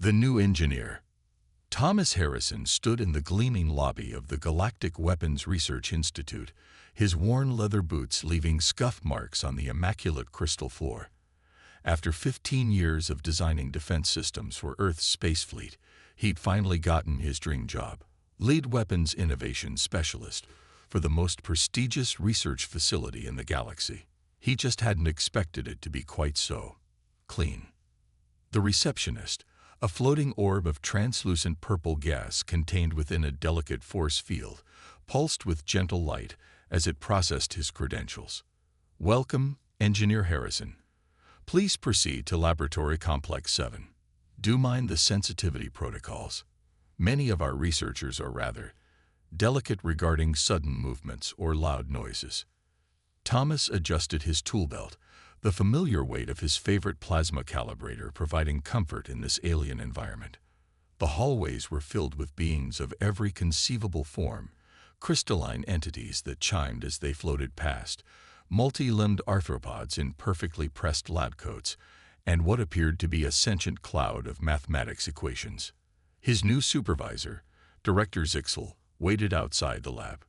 The new engineer. Thomas Harrison stood in the gleaming lobby of the Galactic Weapons Research Institute, his worn leather boots leaving scuff marks on the immaculate crystal floor. After 15 years of designing defense systems for Earth's space fleet, he'd finally gotten his dream job: lead weapons innovation specialist for the most prestigious research facility in the galaxy. He just hadn't expected it to be quite so clean. The receptionist, a floating orb of translucent purple gas contained within a delicate force field, pulsed with gentle light as it processed his credentials. "Welcome, Engineer Harrison. Please proceed to Laboratory Complex 7. Do mind the sensitivity protocols. Many of our researchers are rather delicate regarding sudden movements or loud noises." Thomas adjusted his tool belt, the familiar weight of his favorite plasma calibrator providing comfort in this alien environment. The hallways were filled with beings of every conceivable form, crystalline entities that chimed as they floated past, multi-limbed arthropods in perfectly pressed lab coats, and what appeared to be a sentient cloud of mathematics equations. His new supervisor, Director Zixel, waited outside the lab.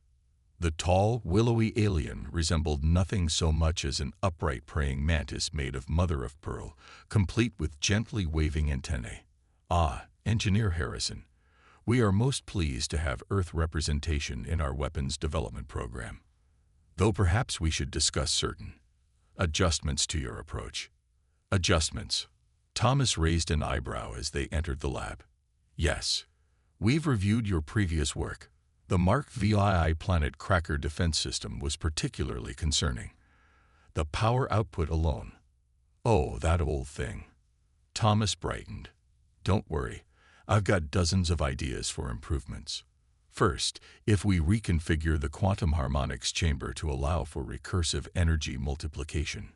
The tall, willowy alien resembled nothing so much as an upright praying mantis made of mother-of-pearl, complete with gently waving antennae. "Ah, Engineer Harrison, we are most pleased to have Earth representation in our weapons development program. Though perhaps we should discuss certain adjustments to your approach." "Adjustments?" Thomas raised an eyebrow as they entered the lab. "Yes. We've reviewed your previous work. The Mark VII Planet Cracker defense system was particularly concerning. The power output alone." "Oh, that old thing." Thomas brightened. "Don't worry, I've got dozens of ideas for improvements. First, if we reconfigure the quantum harmonics chamber to allow for recursive energy multiplication."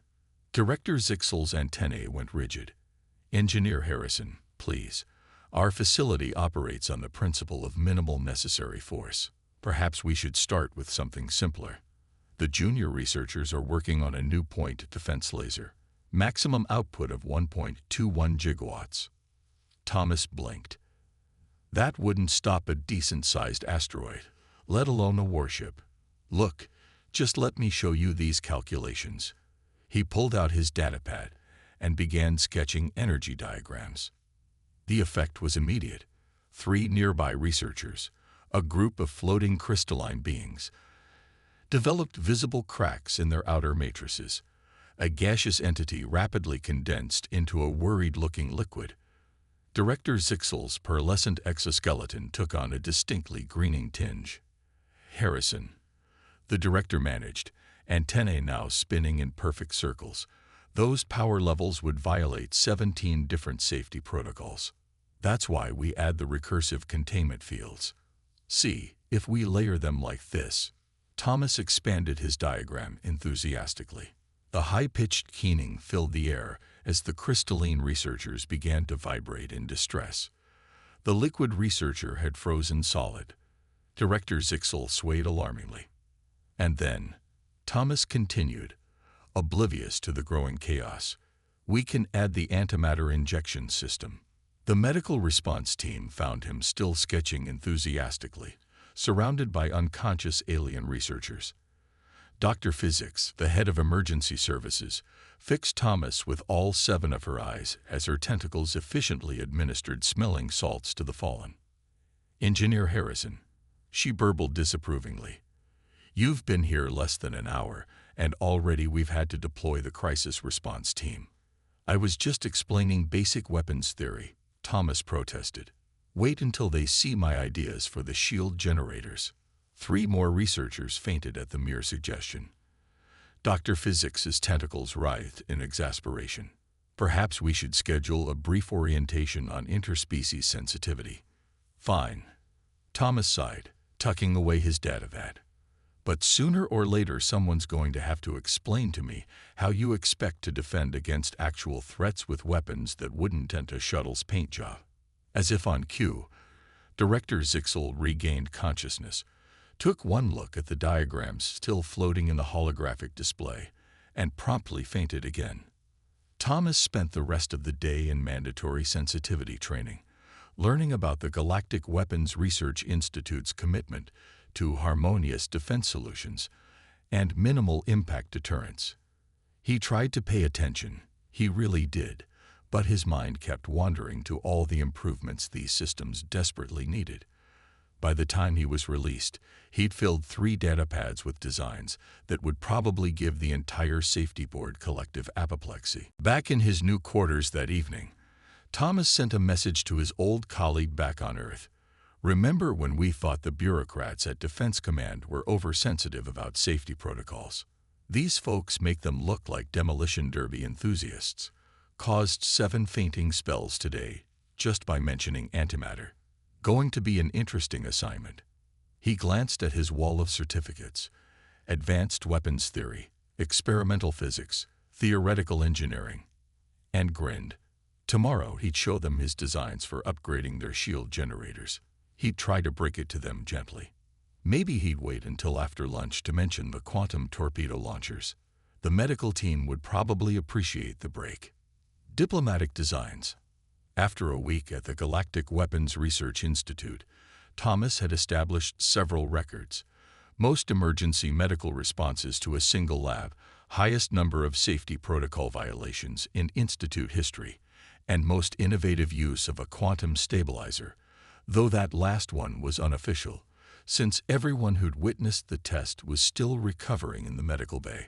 Director Zixel's antennae went rigid. "Engineer Harrison, please. Our facility operates on the principle of minimal necessary force. Perhaps we should start with something simpler. The junior researchers are working on a new point defense laser. Maximum output of 1.21 gigawatts. Thomas blinked. "That wouldn't stop a decent-sized asteroid, let alone a warship. Look, just let me show you these calculations." He pulled out his datapad and began sketching energy diagrams. The effect was immediate. 3 nearby researchers, a group of floating crystalline beings, developed visible cracks in their outer matrices. A gaseous entity rapidly condensed into a worried-looking liquid. Director Zixel's pearlescent exoskeleton took on a distinctly greening tinge. "Harrison," the director managed, antennae now spinning in perfect circles. "Those power levels would violate 17 different safety protocols. That's why we add the recursive containment fields. See, if we layer them like this." Thomas expanded his diagram enthusiastically. The high-pitched keening filled the air as the crystalline researchers began to vibrate in distress. The liquid researcher had frozen solid. Director Zixel swayed alarmingly. And then, Thomas continued, oblivious to the growing chaos, "We can add the antimatter injection system." The medical response team found him still sketching enthusiastically, surrounded by unconscious alien researchers. Dr. Physics, the head of emergency services, fixed Thomas with all 7 of her eyes as her tentacles efficiently administered smelling salts to the fallen. "Engineer Harrison," she burbled disapprovingly, "you've been here less than an hour, and already we've had to deploy the crisis response team." "I was just explaining basic weapons theory," Thomas protested. "Wait until they see my ideas for the shield generators." 3 more researchers fainted at the mere suggestion. Dr. Physics's tentacles writhed in exasperation. "Perhaps we should schedule a brief orientation on interspecies sensitivity." "Fine," Thomas sighed, tucking away his datapad. "But sooner or later someone's going to have to explain to me how you expect to defend against actual threats with weapons that wouldn't dent a shuttle's paint job." As if on cue, Director Zixel regained consciousness, took one look at the diagrams still floating in the holographic display, and promptly fainted again. Thomas spent the rest of the day in mandatory sensitivity training, learning about the Galactic Weapons Research Institute's commitment to harmonious defense solutions and minimal impact deterrence. He tried to pay attention, he really did, but his mind kept wandering to all the improvements these systems desperately needed. By the time he was released, he'd filled 3 datapads with designs that would probably give the entire safety board collective apoplexy. Back in his new quarters that evening, Thomas sent a message to his old colleague back on Earth. Remember when we thought the bureaucrats at Defense Command were oversensitive about safety protocols? These folks make them look like demolition derby enthusiasts. Caused 7 fainting spells today, just by mentioning antimatter. Going to be an interesting assignment. He glanced at his wall of certificates. Advanced weapons theory, experimental physics, theoretical engineering, and grinned. Tomorrow he'd show them his designs for upgrading their shield generators. He'd try to break it to them gently. Maybe he'd wait until after lunch to mention the quantum torpedo launchers. The medical team would probably appreciate the break. Diplomatic designs. After a week at the Galactic Weapons Research Institute, Thomas had established several records. Most emergency medical responses to a single lab, highest number of safety protocol violations in Institute history, and most innovative use of a quantum stabilizer, though that last one was unofficial, since everyone who'd witnessed the test was still recovering in the medical bay.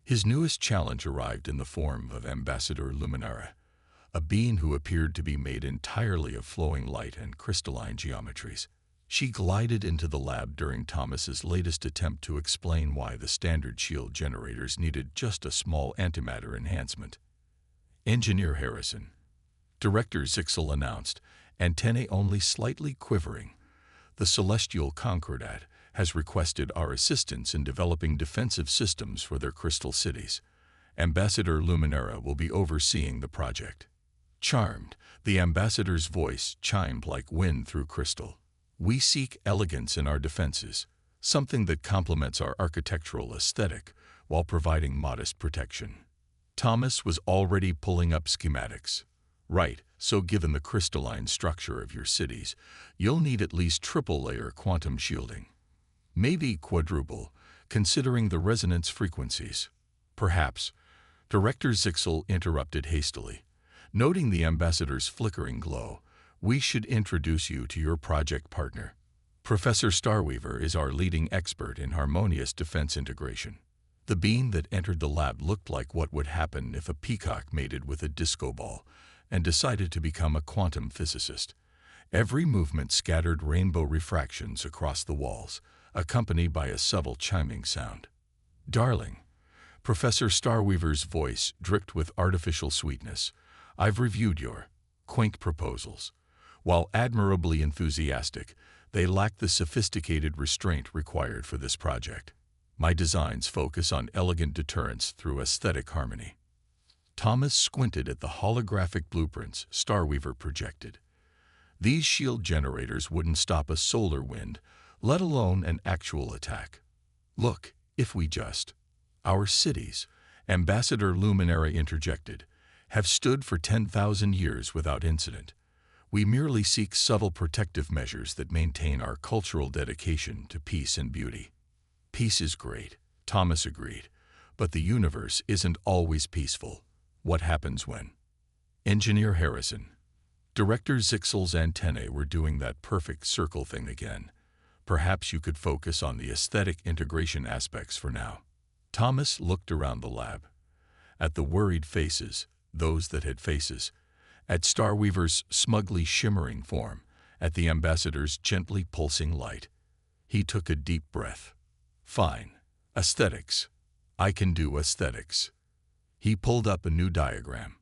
His newest challenge arrived in the form of Ambassador Luminara, a being who appeared to be made entirely of flowing light and crystalline geometries. She glided into the lab during Thomas's latest attempt to explain why the standard shield generators needed just a small antimatter enhancement. Engineer Harrison. Director Zixel announced, antennae only slightly quivering. The Celestial Concordat has requested our assistance in developing defensive systems for their crystal cities. Ambassador Luminara will be overseeing the project. Charmed, the ambassador's voice chimed like wind through crystal. We seek elegance in our defenses, something that complements our architectural aesthetic while providing modest protection. Thomas was already pulling up schematics. Right, so given the crystalline structure of your cities, you'll need at least triple-layer quantum shielding. Maybe quadruple, considering the resonance frequencies. Perhaps. Director Zixel interrupted hastily. Noting the ambassador's flickering glow, we should introduce you to your project partner. Professor Starweaver is our leading expert in harmonious defense integration. The being that entered the lab looked like what would happen if a peacock mated with a disco ball and decided to become a quantum physicist. Every movement scattered rainbow refractions across the walls, accompanied by a subtle chiming sound. Darling, Professor Starweaver's voice dripped with artificial sweetness. I've reviewed your quaint proposals. While admirably enthusiastic, they lack the sophisticated restraint required for this project. My designs focus on elegant deterrence through aesthetic harmony. Thomas squinted at the holographic blueprints Starweaver projected. These shield generators wouldn't stop a solar wind, let alone an actual attack. Look, if we just. Our cities, Ambassador Luminara interjected, have stood for 10,000 years without incident. We merely seek subtle protective measures that maintain our cultural dedication to peace and beauty. Peace is great, Thomas agreed, but the universe isn't always peaceful. What happens when? Engineer Harrison. Director Zixel's antennae were doing that perfect circle thing again. Perhaps you could focus on the aesthetic integration aspects for now. Thomas looked around the lab. At the worried faces, those that had faces, at Starweaver's smugly shimmering form, at the ambassador's gently pulsing light. He took a deep breath. Fine. Aesthetics. I can do aesthetics. He pulled up a new diagram.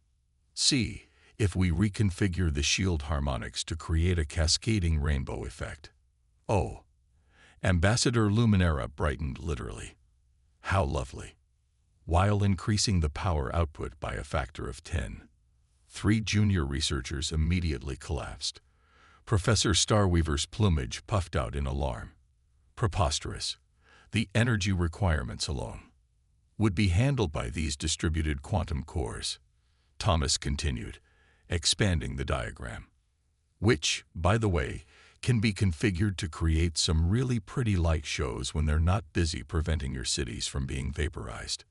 See, if we reconfigure the shield harmonics to create a cascading rainbow effect. Oh. Ambassador Luminara brightened literally. How lovely. While increasing the power output by a factor of 10. 3 junior researchers immediately collapsed. Professor Starweaver's plumage puffed out in alarm. Preposterous. The energy requirements alone would be handled by these distributed quantum cores. Thomas continued, expanding the diagram. which, by the way, can be configured to create some really pretty light shows when they're not busy preventing your cities from being vaporized.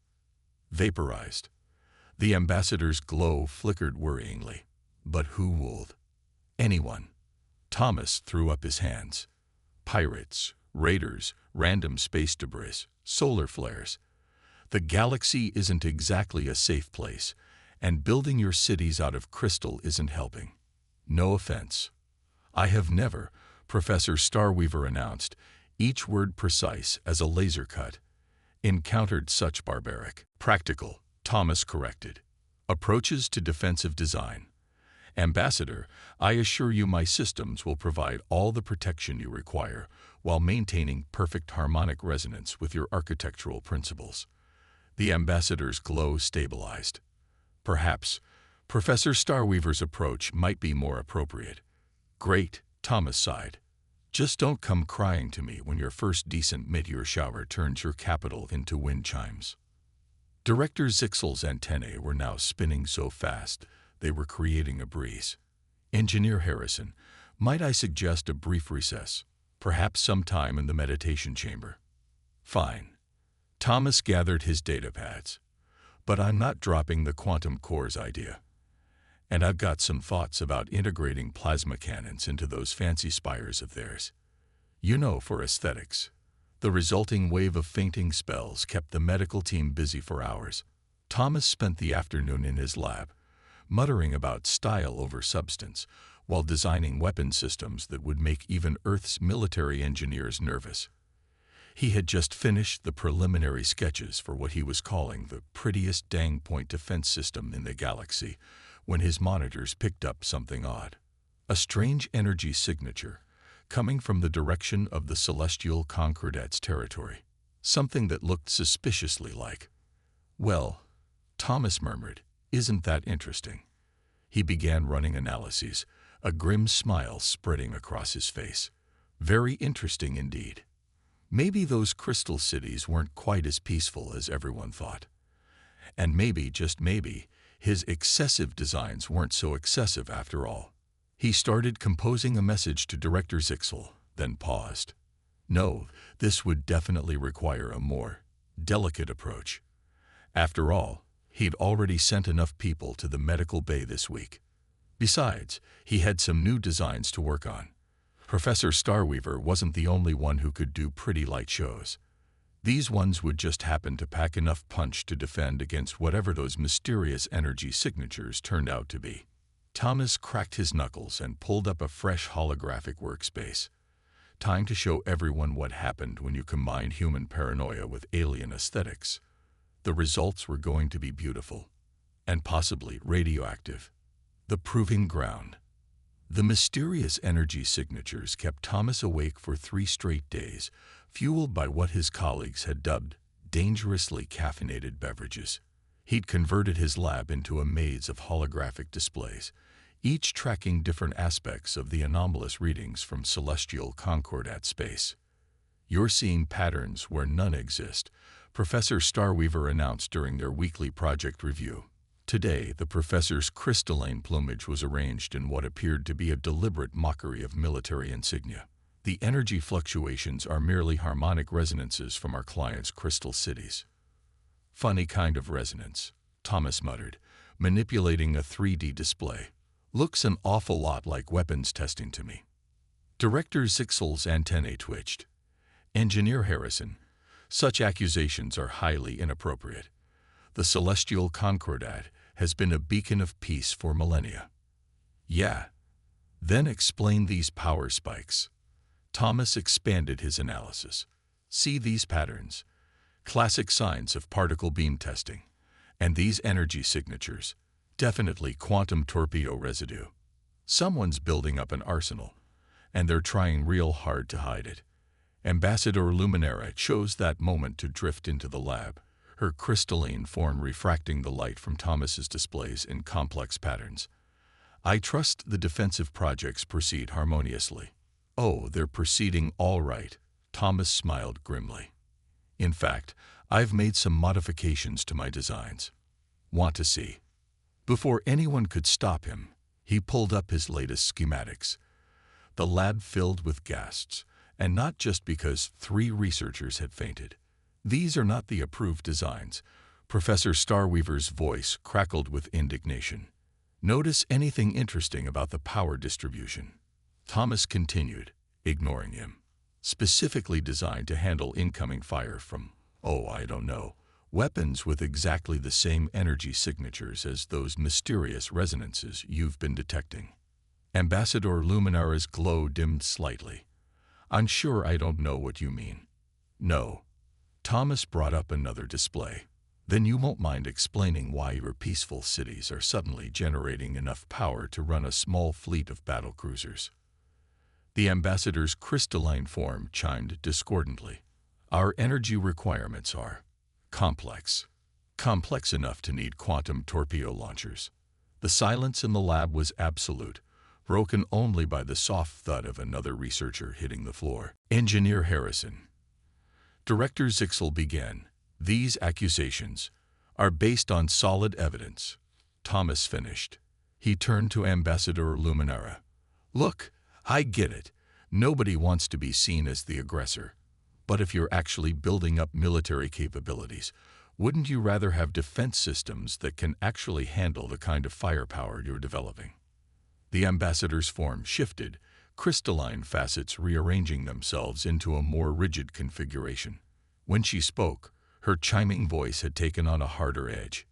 Vaporized. The ambassador's glow flickered worryingly. But who would? Anyone. Thomas threw up his hands. Pirates, raiders, random space debris, solar flares. The galaxy isn't exactly a safe place, and building your cities out of crystal isn't helping. No offense. I have never, Professor Starweaver announced, each word precise as a laser cut, encountered such barbaric, practical, Thomas corrected, approaches to defensive design. Ambassador, I assure you my systems will provide all the protection you require while maintaining perfect harmonic resonance with your architectural principles. The ambassador's glow stabilized. Perhaps Professor Starweaver's approach might be more appropriate. Great, Thomas sighed. Just don't come crying to me when your first decent meteor shower turns your capital into wind chimes. Director Zixel's antennae were now spinning so fast they were creating a breeze. Engineer Harrison, might I suggest a brief recess, perhaps sometime in the meditation chamber? Fine. Thomas gathered his data pads. But I'm not dropping the quantum cores idea. And I've got some thoughts about integrating plasma cannons into those fancy spires of theirs. You know, for aesthetics. The resulting wave of fainting spells kept the medical team busy for hours. Thomas spent the afternoon in his lab, muttering about style over substance, while designing weapon systems that would make even Earth's military engineers nervous. He had just finished the preliminary sketches for what he was calling the prettiest dang point defense system in the galaxy when his monitors picked up something odd. A strange energy signature coming from the direction of the celestial Concordat's territory. Something that looked suspiciously like, well, Thomas murmured, isn't that interesting? He began running analyses, a grim smile spreading across his face. Very interesting indeed. Maybe those crystal cities weren't quite as peaceful as everyone thought. And maybe, just maybe, his excessive designs weren't so excessive after all. He started composing a message to Director Zixel, then paused. No, this would definitely require a more delicate approach. After all, he'd already sent enough people to the medical bay this week. Besides, he had some new designs to work on. Professor Starweaver wasn't the only one who could do pretty light shows. These ones would just happen to pack enough punch to defend against whatever those mysterious energy signatures turned out to be. Thomas cracked his knuckles and pulled up a fresh holographic workspace. Time to show everyone what happened when you combined human paranoia with alien aesthetics. The results were going to be beautiful, and possibly radioactive. The proving ground. The mysterious energy signatures kept Thomas awake for 3 straight days, fueled by what his colleagues had dubbed dangerously caffeinated beverages. He'd converted his lab into a maze of holographic displays, each tracking different aspects of the anomalous readings from celestial Concordat space. You're seeing patterns where none exist, Professor Starweaver announced during their weekly project review. Today, the professor's crystalline plumage was arranged in what appeared to be a deliberate mockery of military insignia. The energy fluctuations are merely harmonic resonances from our clients' crystal cities. Funny kind of resonance, Thomas muttered, manipulating a 3D display. Looks an awful lot like weapons testing to me. Director Zixel's antennae twitched. Engineer Harrison, such accusations are highly inappropriate. The celestial Concordat has been a beacon of peace for millennia. Yeah. Then explain these power spikes. Thomas expanded his analysis. See these patterns. Classic signs of particle beam testing. And these energy signatures. Definitely quantum torpedo residue. Someone's building up an arsenal, and they're trying real hard to hide it. Ambassador Luminara chose that moment to drift into the lab, her crystalline form refracting the light from Thomas's displays in complex patterns. I trust the defensive projects proceed harmoniously. Oh, they're proceeding all right, Thomas smiled grimly. In fact, I've made some modifications to my designs. Want to see? Before anyone could stop him, He pulled up his latest schematics. The lab filled with gasps, and not just because 3 researchers had fainted. These are not the approved designs. Professor Starweaver's voice crackled with indignation. Notice anything interesting about the power distribution? Thomas continued, ignoring him. Specifically designed to handle incoming fire from, I don't know, weapons with exactly the same energy signatures as those mysterious resonances you've been detecting. Ambassador Luminara's glow dimmed slightly. I'm sure I don't know what you mean. No. Thomas brought up another display. Then you won't mind explaining why your peaceful cities are suddenly generating enough power to run a small fleet of battle cruisers. The ambassador's crystalline form chimed discordantly. Our energy requirements are complex. Complex enough to need quantum torpedo launchers. The silence in the lab was absolute, broken only by the soft thud of another researcher hitting the floor. Engineer Harrison. Director Zixel began. These accusations are based on solid evidence. Thomas finished. He turned to Ambassador Luminara. Look, I get it. Nobody wants to be seen as the aggressor. But if you're actually building up military capabilities, wouldn't you rather have defense systems that can actually handle the kind of firepower you're developing? The ambassador's form shifted, crystalline facets rearranging themselves into a more rigid configuration. When she spoke, her chiming voice had taken on a harder edge.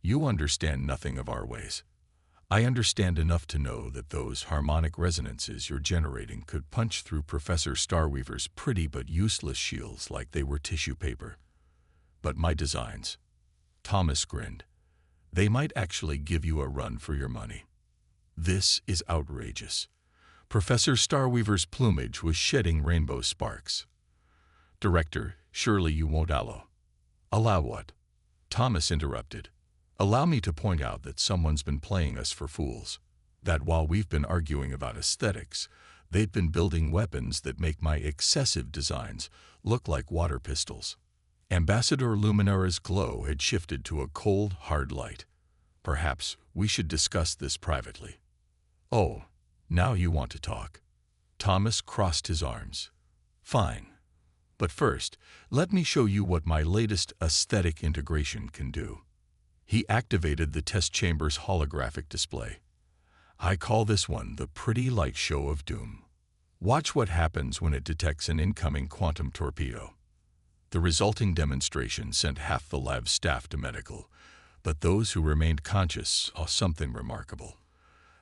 You understand nothing of our ways. I understand enough to know that those harmonic resonances you're generating could punch through Professor Starweaver's pretty but useless shields like they were tissue paper. But my designs, Thomas grinned, they might actually give you a run for your money. This is outrageous. Professor Starweaver's plumage was shedding rainbow sparks. Director, surely you won't allow what? Thomas interrupted. Allow me to point out that someone's been playing us for fools. That while we've been arguing about aesthetics, they've been building weapons that make my excessive designs look like water pistols. Ambassador Luminara's glow had shifted to a cold, hard light. Perhaps we should discuss this privately. Oh, now you want to talk. Thomas crossed his arms. Fine. But first, let me show you what my latest aesthetic integration can do. He activated the test chamber's holographic display. I call this one the pretty light show of doom. Watch what happens when it detects an incoming quantum torpedo. The resulting demonstration sent half the lab's staff to medical, but those who remained conscious saw something remarkable.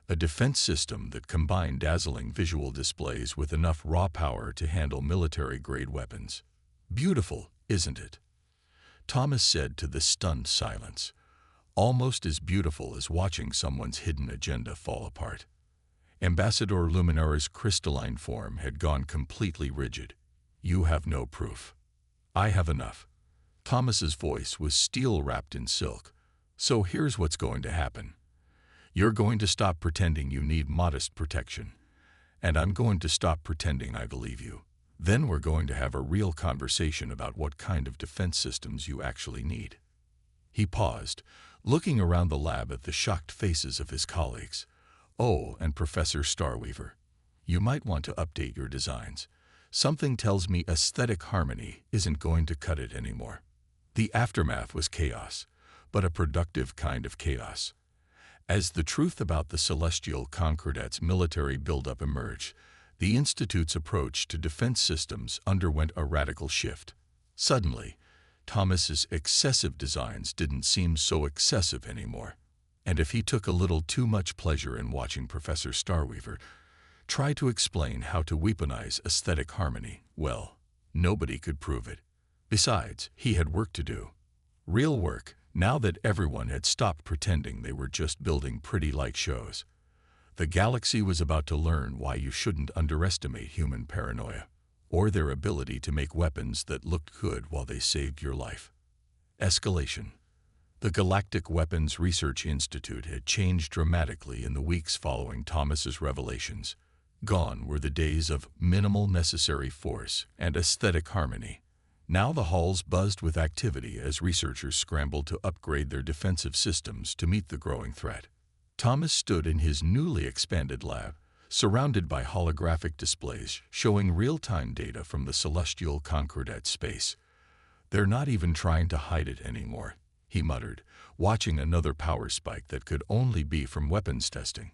A defense system that combined dazzling visual displays with enough raw power to handle military-grade weapons. Beautiful, isn't it? Thomas said to the stunned silence. Almost as beautiful as watching someone's hidden agenda fall apart. Ambassador Luminara's crystalline form had gone completely rigid. You have no proof. I have enough. Thomas's voice was steel-wrapped in silk. So here's what's going to happen. You're going to stop pretending you need modest protection, and I'm going to stop pretending I believe you. Then we're going to have a real conversation about what kind of defense systems you actually need. He paused, looking around the lab at the shocked faces of his colleagues. Oh, and Professor Starweaver, you might want to update your designs. Something tells me aesthetic harmony isn't going to cut it anymore. The aftermath was chaos, but a productive kind of chaos. As the truth about the Celestial Concordats military buildup emerged, the Institute's approach to defense systems underwent a radical shift. Suddenly, Thomas's excessive designs didn't seem so excessive anymore. And if he took a little too much pleasure in watching Professor Starweaver try to explain how to weaponize aesthetic harmony, well, nobody could prove it. Besides, he had work to do. Real work, now that everyone had stopped pretending they were just building pretty light shows. The galaxy was about to learn why you shouldn't underestimate human paranoia, or their ability to make weapons that looked good while they saved your life. Escalation. The Galactic Weapons Research Institute had changed dramatically in the weeks following Thomas's revelations. Gone were the days of minimal necessary force and aesthetic harmony. Now the halls buzzed with activity as researchers scrambled to upgrade their defensive systems to meet the growing threat. Thomas stood in his newly expanded lab, surrounded by holographic displays showing real-time data from the celestial Concordat space. "They're not even trying to hide it anymore," he muttered, watching another power spike that could only be from weapons testing.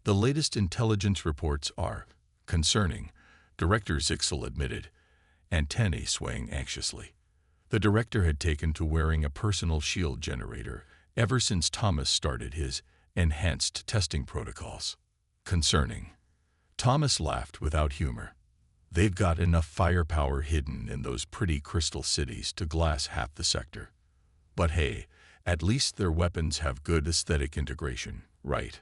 "The latest intelligence reports are concerning," Director Zixel admitted, antennae swaying anxiously. The director had taken to wearing a personal shield generator ever since Thomas started his enhanced testing protocols. "Concerning." Thomas laughed without humor. "They've got enough firepower hidden in those pretty crystal cities to glass half the sector. But hey, at least their weapons have good aesthetic integration, right?"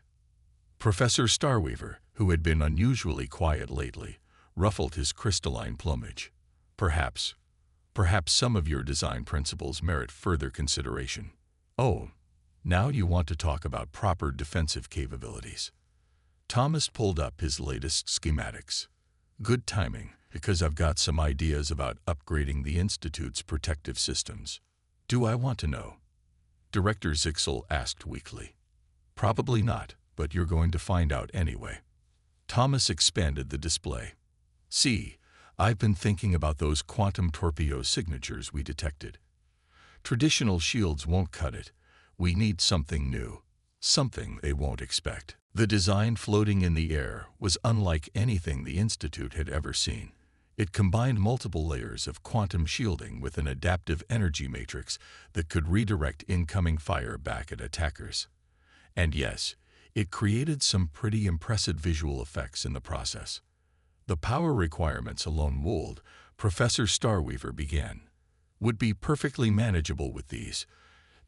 Professor Starweaver, who had been unusually quiet lately, ruffled his crystalline plumage. Perhaps some of your design principles merit further consideration." "Oh, now you want to talk about proper defensive capabilities." Thomas pulled up his latest schematics. "Good timing, because I've got some ideas about upgrading the Institute's protective systems." "Do I want to know?" Director Zixel asked weakly. "Probably not, but you're going to find out anyway." Thomas expanded the display. "See, I've been thinking about those quantum torpedo signatures we detected. Traditional shields won't cut it. We need something new, something they won't expect." The design floating in the air was unlike anything the Institute had ever seen. It combined multiple layers of quantum shielding with an adaptive energy matrix that could redirect incoming fire back at attackers. And yes, it created some pretty impressive visual effects in the process. "The power requirements alone would," Professor Starweaver began, "would be perfectly manageable with these."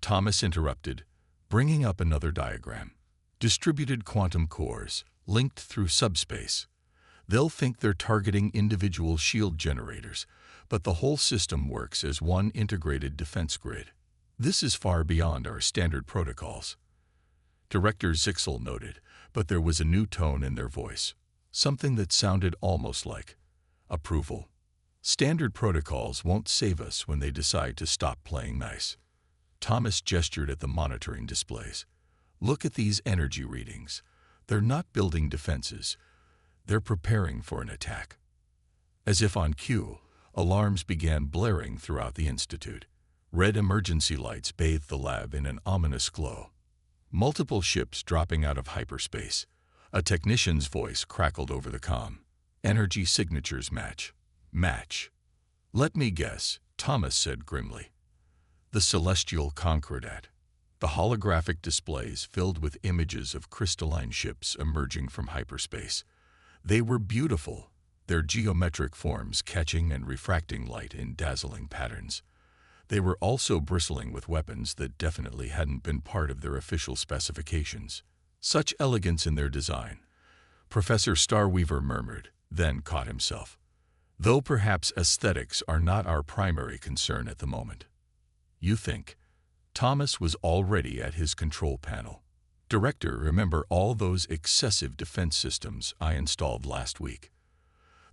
Thomas interrupted, bringing up another diagram. "Distributed quantum cores, linked through subspace. They'll think they're targeting individual shield generators, but the whole system works as one integrated defense grid. This is far beyond our standard protocols." Director Zixel noted, but there was a new tone in their voice, something that sounded almost like approval. "Standard protocols won't save us when they decide to stop playing nice." Thomas gestured at the monitoring displays. "Look at these energy readings. They're not building defenses. They're preparing for an attack." As if on cue, alarms began blaring throughout the Institute. Red emergency lights bathed the lab in an ominous glow. Multiple ships dropping out of hyperspace. A technician's voice crackled over the comm. "Energy signatures match. Match." "Let me guess," Thomas said grimly. "The celestial Concordat." The holographic displays filled with images of crystalline ships emerging from hyperspace. They were beautiful, their geometric forms catching and refracting light in dazzling patterns. They were also bristling with weapons that definitely hadn't been part of their official specifications. "Such elegance in their design," Professor Starweaver murmured, then caught himself. "Though perhaps aesthetics are not our primary concern at the moment." "You think?" Thomas was already at his control panel. "Director, remember all those excessive defense systems I installed last week?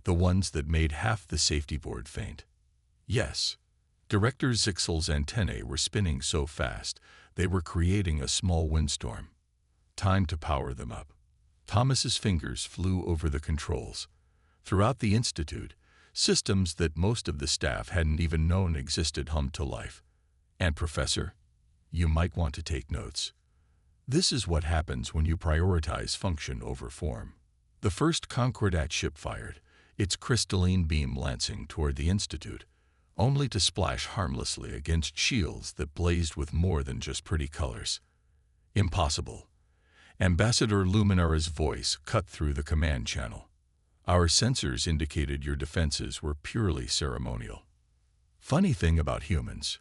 The ones that made half the safety board faint?" "Yes." Director Zixel's antennae were spinning so fast they were creating a small windstorm. "Time to power them up." Thomas's fingers flew over the controls. Throughout the Institute, systems that most of the staff hadn't even known existed hummed to life. "And Professor, you might want to take notes. This is what happens when you prioritize function over form." The first Concordat ship fired, its crystalline beam lancing toward the Institute, only to splash harmlessly against shields that blazed with more than just pretty colors. "Impossible." Ambassador Luminara's voice cut through the command channel. "Our sensors indicated your defenses were purely ceremonial." "Funny thing about humans,"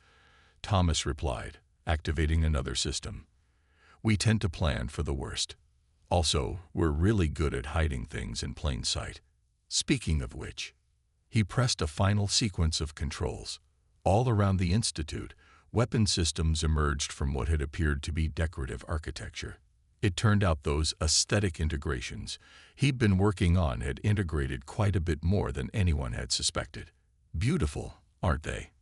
Thomas replied, activating another system. "We tend to plan for the worst. Also, we're really good at hiding things in plain sight." Speaking of which, he pressed a final sequence of controls. All around the Institute, weapon systems emerged from what had appeared to be decorative architecture. It turned out those aesthetic integrations he'd been working on had integrated quite a bit more than anyone had suspected. "Beautiful, aren't they?"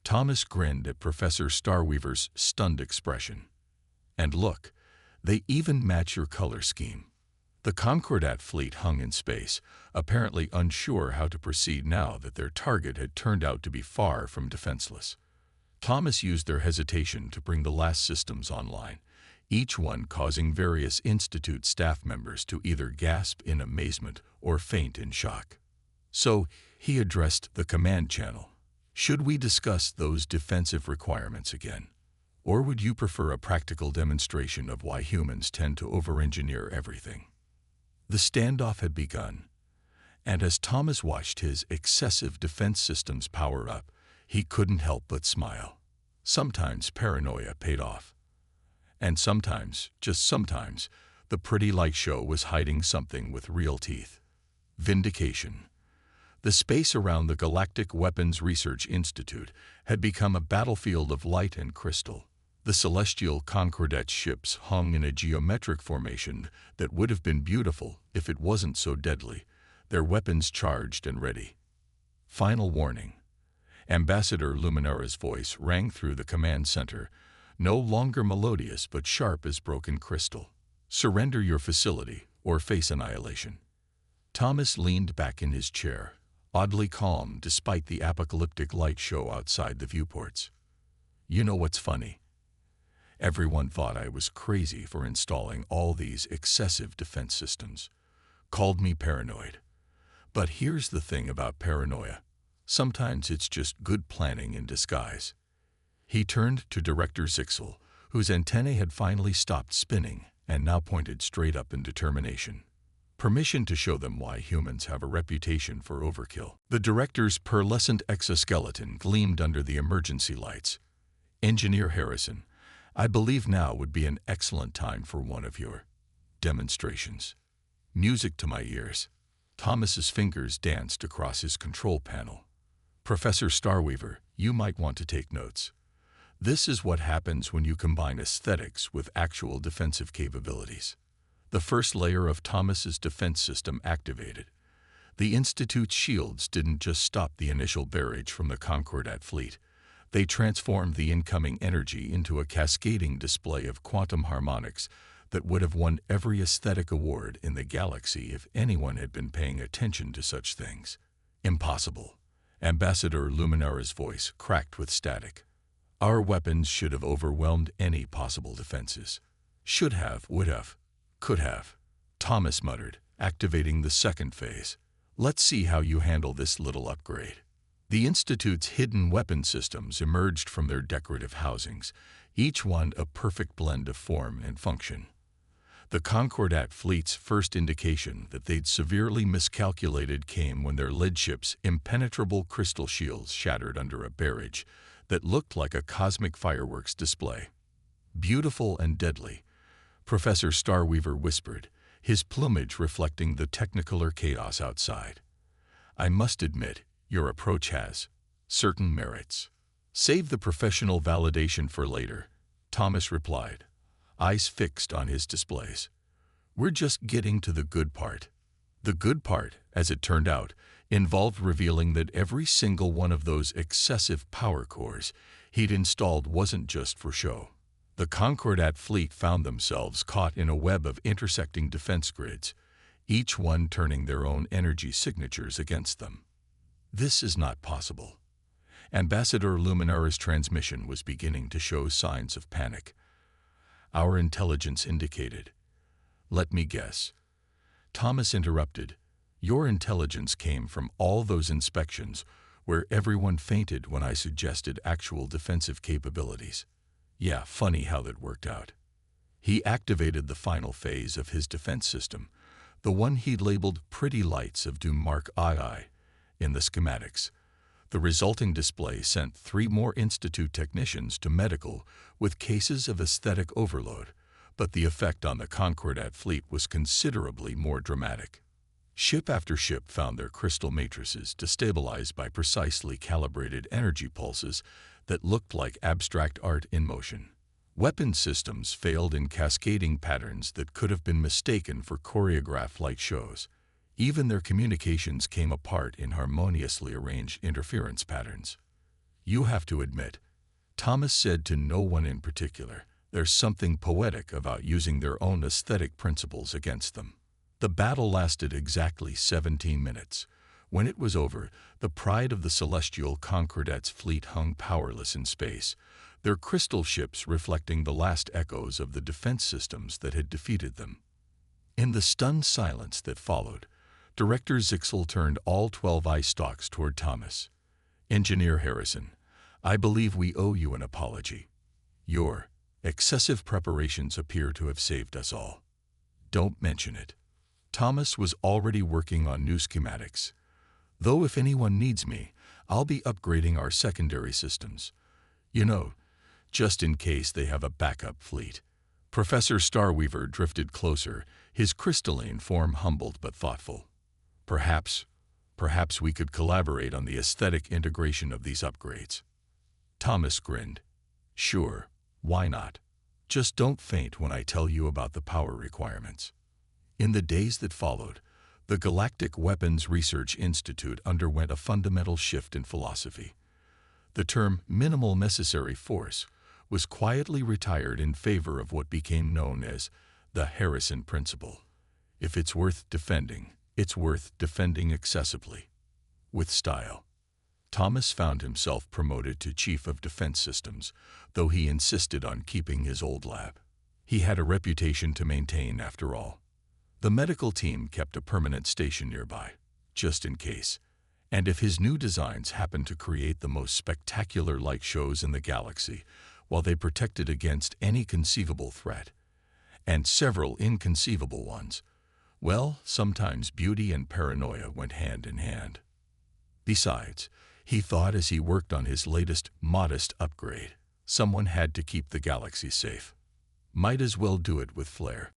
Thomas grinned at Professor Starweaver's stunned expression. "And look, They even match your color scheme. The Concordat fleet hung in space, apparently unsure how to proceed now that their target had turned out to be far from defenseless. Thomas used their hesitation to bring the last systems online, each one causing various Institute staff members to either gasp in amazement or faint in shock. So, he addressed the command channel. Should we discuss those defensive requirements again? Or would you prefer a practical demonstration of why humans tend to over-engineer everything? The standoff had begun, and as Thomas watched his excessive defense systems power up, he couldn't help but smile. Sometimes paranoia paid off. And sometimes, just sometimes, the pretty light show was hiding something with real teeth. Vindication. The space around the Galactic Weapons Research Institute had become a battlefield of light and crystal. The celestial Concordat ships hung in a geometric formation that would have been beautiful if it wasn't so deadly, their weapons charged and ready. Final warning. Ambassador Luminara's voice rang through the command center, no longer melodious but sharp as broken crystal. Surrender your facility or face annihilation. Thomas leaned back in his chair, oddly calm despite the apocalyptic light show outside the viewports. You know what's funny? Everyone thought I was crazy for installing all these excessive defense systems, called me paranoid. But here's the thing about paranoia. Sometimes it's just good planning in disguise. He turned to Director Zixel, whose antennae had finally stopped spinning and now pointed straight up in determination. Permission to show them why humans have a reputation for overkill. The director's pearlescent exoskeleton gleamed under the emergency lights. Engineer Harrison, I believe now would be an excellent time for one of your demonstrations. Music to my ears. Thomas's fingers danced across his control panel. Professor Starweaver, you might want to take notes. This is what happens when you combine aesthetics with actual defensive capabilities. The first layer of Thomas's defense system activated. The Institute's shields didn't just stop the initial barrage from the Concordat fleet. They transformed the incoming energy into a cascading display of quantum harmonics that would have won every aesthetic award in the galaxy if anyone had been paying attention to such things. Impossible. Ambassador Luminara's voice cracked with static. Our weapons should have overwhelmed any possible defenses. Should have, would have, could have. Thomas muttered, activating the second phase. Let's see how you handle this little upgrade. The Institute's hidden weapon systems emerged from their decorative housings, each one a perfect blend of form and function. The Concordat fleet's first indication that they'd severely miscalculated came when their lead ship's impenetrable crystal shields shattered under a barrage that looked like a cosmic fireworks display. Beautiful and deadly, Professor Starweaver whispered, his plumage reflecting the technicolor chaos outside. I must admit, your approach has certain merits. Save the professional validation for later, Thomas replied, eyes fixed on his displays. We're just getting to the good part. The good part, as it turned out, involved revealing that every single one of those excessive power cores he'd installed wasn't just for show. The Concordat fleet found themselves caught in a web of intersecting defense grids, each one turning their own energy signatures against them. This is not possible. Ambassador Luminara's transmission was beginning to show signs of panic. Our intelligence indicated. Let me guess. Thomas interrupted. Your intelligence came from all those inspections where everyone fainted when I suggested actual defensive capabilities. Yeah, funny how that worked out. He activated the final phase of his defense system, the one he'd labeled Pretty Lights of Doom Mark II, in the schematics. The resulting display sent 3 more Institute technicians to medical with cases of aesthetic overload, but the effect on the Concordat fleet was considerably more dramatic. Ship after ship found their crystal matrices destabilized by precisely calibrated energy pulses that looked like abstract art in motion. Weapon systems failed in cascading patterns that could have been mistaken for choreographed light shows. Even their communications came apart in harmoniously arranged interference patterns. You have to admit, Thomas said to no one in particular, There's something poetic about using their own aesthetic principles against them. The battle lasted exactly 17 minutes. When it was over, the pride of the celestial Concordet's fleet hung powerless in space, their crystal ships reflecting the last echoes of the defense systems that had defeated them. In the stunned silence that followed, Director Zixel turned all 12 eye stalks toward Thomas. "Engineer Harrison, I believe we owe you an apology. Your excessive preparations appear to have saved us all." "Don't mention it." Thomas was already working on new schematics. "Though if anyone needs me, I'll be upgrading our secondary systems. You know, just in case they have a backup fleet." Professor Starweaver drifted closer, his crystalline form humbled but thoughtful. Perhaps we could collaborate on the aesthetic integration of these upgrades." Thomas grinned. "Sure, why not? Just don't faint when I tell you about the power requirements." In the days that followed, the Galactic Weapons Research Institute underwent a fundamental shift in philosophy. The term minimal necessary force was quietly retired in favor of what became known as the Harrison Principle. If it's worth defending, it's worth defending accessibly, with style. Thomas found himself promoted to Chief of Defense Systems, though he insisted on keeping his old lab. He had a reputation to maintain, after all. The medical team kept a permanent station nearby, just in case. And if his new designs happened to create the most spectacular light shows in the galaxy, while they protected against any conceivable threat, and several inconceivable ones, well, sometimes beauty and paranoia went hand in hand. Besides, he thought as he worked on his latest modest upgrade, someone had to keep the galaxy safe. Might as well do it with flair.